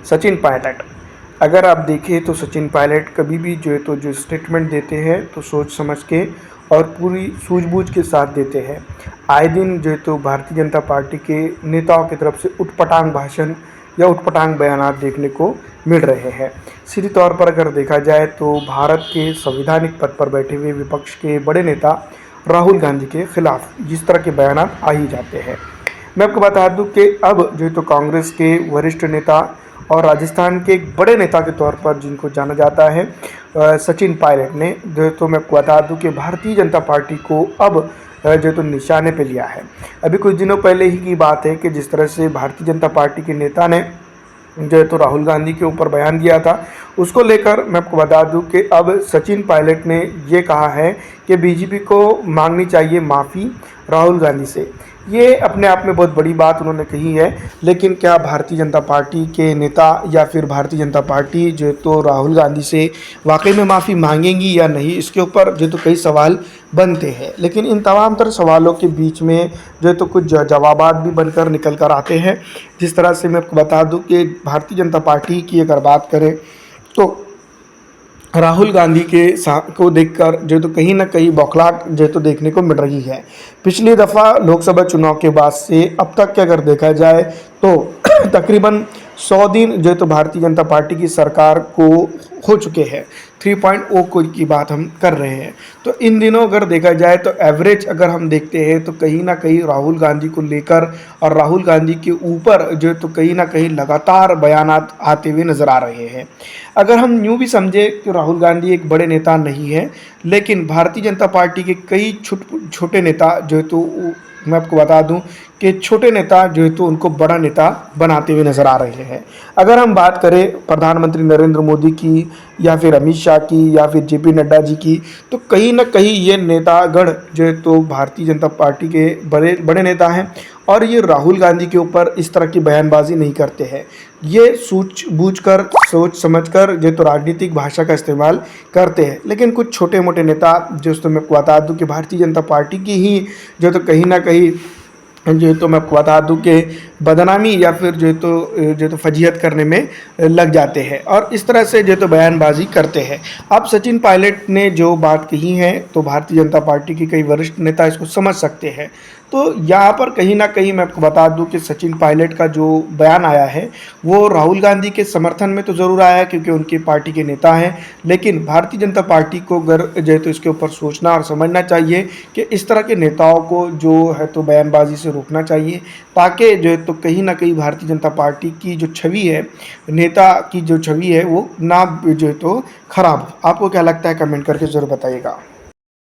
सचिन पायलट। अगर आप देखें तो सचिन पायलट कभी भी जो स्टेटमेंट देते हैं तो सोच समझ के और पूरी सूझबूझ के साथ देते हैं। आए दिन तो भारतीय जनता पार्टी के नेताओं की तरफ से उटपटांग भाषण या उटपटांग बयानात देखने को मिल रहे हैं। सीधे तौर पर अगर देखा जाए तो भारत के संवैधानिक पद पर बैठे हुए विपक्ष के बड़े नेता राहुल गांधी के खिलाफ जिस तरह के बयानात आ ही जाते हैं। मैं आपको बता दूं कि अब तो कांग्रेस के वरिष्ठ नेता और राजस्थान के एक बड़े नेता के तौर पर जिनको जाना जाता है सचिन पायलट ने तो मैं आपको बता दूं कि भारतीय जनता पार्टी को अब तो निशाने पे लिया है। अभी कुछ दिनों पहले ही की बात है कि जिस तरह से भारतीय जनता पार्टी के नेता ने तो राहुल गांधी के ऊपर बयान दिया था, उसको लेकर मैं आपको बता दूं कि अब सचिन पायलट ने ये कहा है कि बीजेपी को मांगनी चाहिए माफ़ी राहुल गांधी से। ये अपने आप में बहुत बड़ी बात उन्होंने कही है, लेकिन क्या भारतीय जनता पार्टी के नेता या फिर भारतीय जनता पार्टी तो राहुल गांधी से वाकई में माफ़ी मांगेंगी या नहीं, इसके ऊपर तो कई सवाल बनते हैं। लेकिन इन तमाम तरह सवालों के बीच में तो कुछ जवाबात भी बनकर निकल कर आते हैं। जिस तरह से मैं आपको बता दूं कि भारतीय जनता पार्टी की अगर बात करें तो राहुल गांधी के को देखकर तो कहीं ना कहीं बौखलाहट तो देखने को मिल रही है। पिछली दफ़ा लोकसभा चुनाव के बाद से अब तक के अगर देखा जाए तो तकरीबन 100 दिन तो भारतीय जनता पार्टी की सरकार को हो चुके हैं। 3.0 की बात हम कर रहे हैं। तो इन दिनों अगर देखा जाए तो एवरेज अगर हम देखते हैं तो कहीं ना कहीं राहुल गांधी को लेकर और राहुल गांधी के ऊपर तो कहीं ना कहीं लगातार बयानात आते हुए नज़र आ रहे हैं। अगर हम यूँ भी समझे कि राहुल गांधी एक बड़े नेता नहीं है, लेकिन भारतीय जनता पार्टी के कई छोटे नेता तो मैं आपको बता दूं कि छोटे नेता तो उनको बड़ा नेता बनाते हुए नज़र आ रहे हैं। अगर हम बात करें प्रधानमंत्री नरेंद्र मोदी की या फिर अमित शाह की या फिर जेपी नड्डा जी की, तो कहीं ना कहीं ये नेतागण तो भारतीय जनता पार्टी के बड़े बड़े नेता हैं और ये राहुल गांधी के ऊपर इस तरह की बयानबाजी नहीं करते हैं। ये सूझबूझ कर सोच समझ कर तो राजनीतिक भाषा का इस्तेमाल करते हैं। लेकिन कुछ छोटे मोटे नेता तो मैं आपको बता दूं कि भारतीय जनता पार्टी की ही तो कहीं ना कहीं तो मैं आपको बता दूं कि बदनामी या फिर तो फजीहत करने में लग जाते हैं और इस तरह से तो बयानबाजी करते हैं। अब सचिन पायलट ने जो बात कही है तो भारतीय जनता पार्टी के कई वरिष्ठ नेता इसको समझ सकते हैं। तो यहाँ पर कहीं ना कहीं मैं आपको बता दूं कि सचिन पायलट का जो बयान आया है वो राहुल गांधी के समर्थन में तो ज़रूर आया है क्योंकि उनकी पार्टी के नेता हैं, लेकिन भारतीय जनता पार्टी को तो इसके ऊपर सोचना और समझना चाहिए कि इस तरह के नेताओं को तो बयानबाजी से रोकना चाहिए, ताकि तो कहीं ना कहीं भारतीय जनता पार्टी की जो छवि है, नेता की जो छवि है वो ना तो खराब हो। आपको क्या लगता है, कमेंट करके ज़रूर बताइएगा।